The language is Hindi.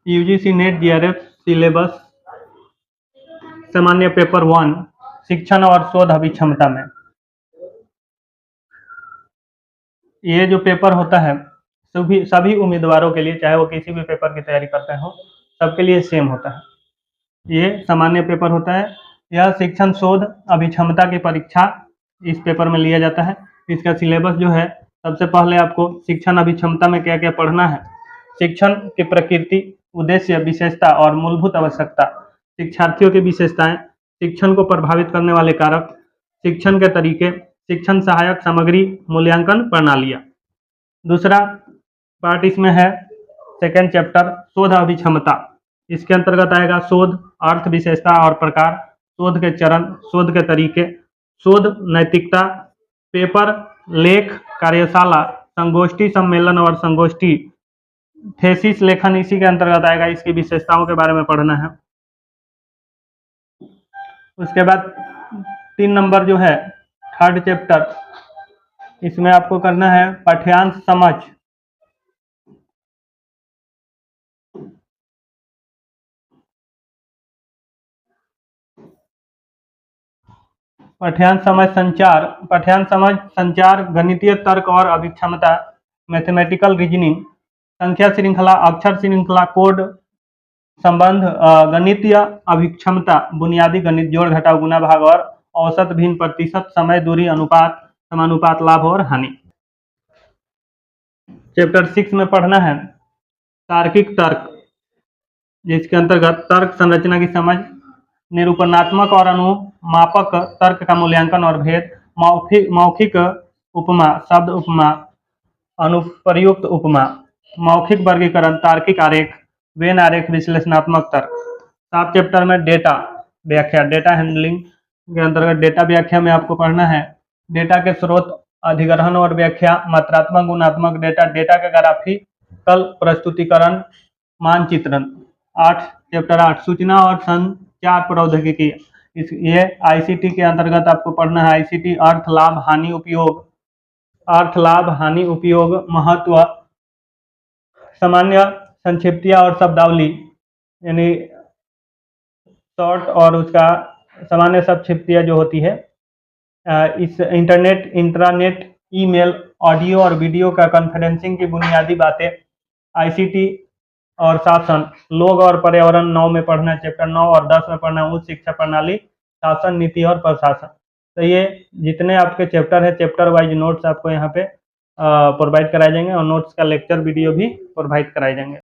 यूजीसी नेट जीआरएफ सिलेबस सामान्य पेपर 1 शिक्षण और शोध अभिक्षमता में ये जो पेपर होता है सभी उम्मीदवारों के लिए, चाहे वो किसी भी पेपर की तैयारी करते हो, सबके लिए सेम होता है। ये सामान्य पेपर होता है। यह शिक्षण शोध अभिक्षमता की परीक्षा इस पेपर में लिया जाता है। इसका सिलेबस जो है, सबसे पहले आपको शिक्षण अभिक्षमता में क्या क्या पढ़ना है। शिक्षण की प्रकृति, उद्देश्य, विशेषता और मूलभूत आवश्यकता, शिक्षार्थियों की विशेषताएं, शिक्षण को प्रभावित करने वाले कारक, शिक्षण के तरीके, शिक्षण सहायक सामग्री, मूल्यांकन प्रणालियां। दूसरा पार्ट इसमें है सेकेंड चैप्टर शोध अभिक्षमता। इसके अंतर्गत आएगा शोध, अर्थ, विशेषता और प्रकार, शोध के चरण, शोध के तरीके, शोध नैतिकता, पेपर, लेख, कार्यशाला, संगोष्ठी, सम्मेलन और संगोष्ठी, थेसिस लेखन इसी के अंतर्गत आएगा। इसकी विशेषताओं के बारे में पढ़ना है। उसके बाद 3 नंबर जो है थर्ड चैप्टर, इसमें आपको करना है पाठ्यांश समझ। पाठ्यांश समझ संचार, पाठ्यांश समझ संचार, गणितीय तर्क और अभिक्षमता, मैथमेटिकल रीजनिंग, संख्या श्रृंखला, अक्षर श्रृंखला, कोड संबंध, गणितीय अभिक्षमता, बुनियादी गणित, जोड़ घटाव गुना भाग और औसत, भिन्न, प्रतिशत, समय, दूरी, अनुपात, समानुपात, लाभ और हानि। चैप्टर 6 में पढ़ना है तार्किक तर्क, जिसके अंतर्गत तर्क संरचना की समझ, निरूपणात्मक और अनुमापक तर्क का मूल्यांकन और भेद, मौखिक उपमा, शब्द उपमा, अनुप्रयुक्त उपमा, मौखिक वर्गीकरण, तार्किक आरेख, वेन आरेख, विश्लेषणात्मक तर्क। सात चैप्टर में डेटा व्याख्या, डेटा हैंडलिंग के अंतर्गत डेटा व्याख्या में आपको पढ़ना है डेटा के स्रोत, अधिग्रहण और व्याख्या, मात्रात्मक गुणात्मक डेटा, डेटा के ग्राफिकल प्रस्तुतिकरण, मानचित्रण। चैप्टर 8 सूचना और संचार प्रौद्योगिकी, ये आईसीटी के अंतर्गत आपको पढ़ना है। आईसीटी अर्थ, लाभ, हानि, उपयोग, अर्थ, लाभ, हानि, उपयोग, महत्व, सामान्य संक्षिप्तियां और शब्दावली, यानी शॉर्ट और उसका सामान्य संक्षिप्तियां जो होती है, इस इंटरनेट, इंट्रानेट, ईमेल, ऑडियो और वीडियो का कॉन्फ्रेंसिंग की बुनियादी बातें, आईसीटी और शासन, लोग और पर्यावरण 9 में पढ़ना है। चैप्टर 9 और 10 में पढ़ना है उच्च शिक्षा प्रणाली, शासन, नीति और प्रशासन। तो ये जितने आपके चैप्टर है, चैप्टर वाइज नोट्स आपको यहाँ पे प्रोवाइड कराए जाएंगे और नोट्स का लेक्चर वीडियो भी प्रोवाइड कराए जाएंगे।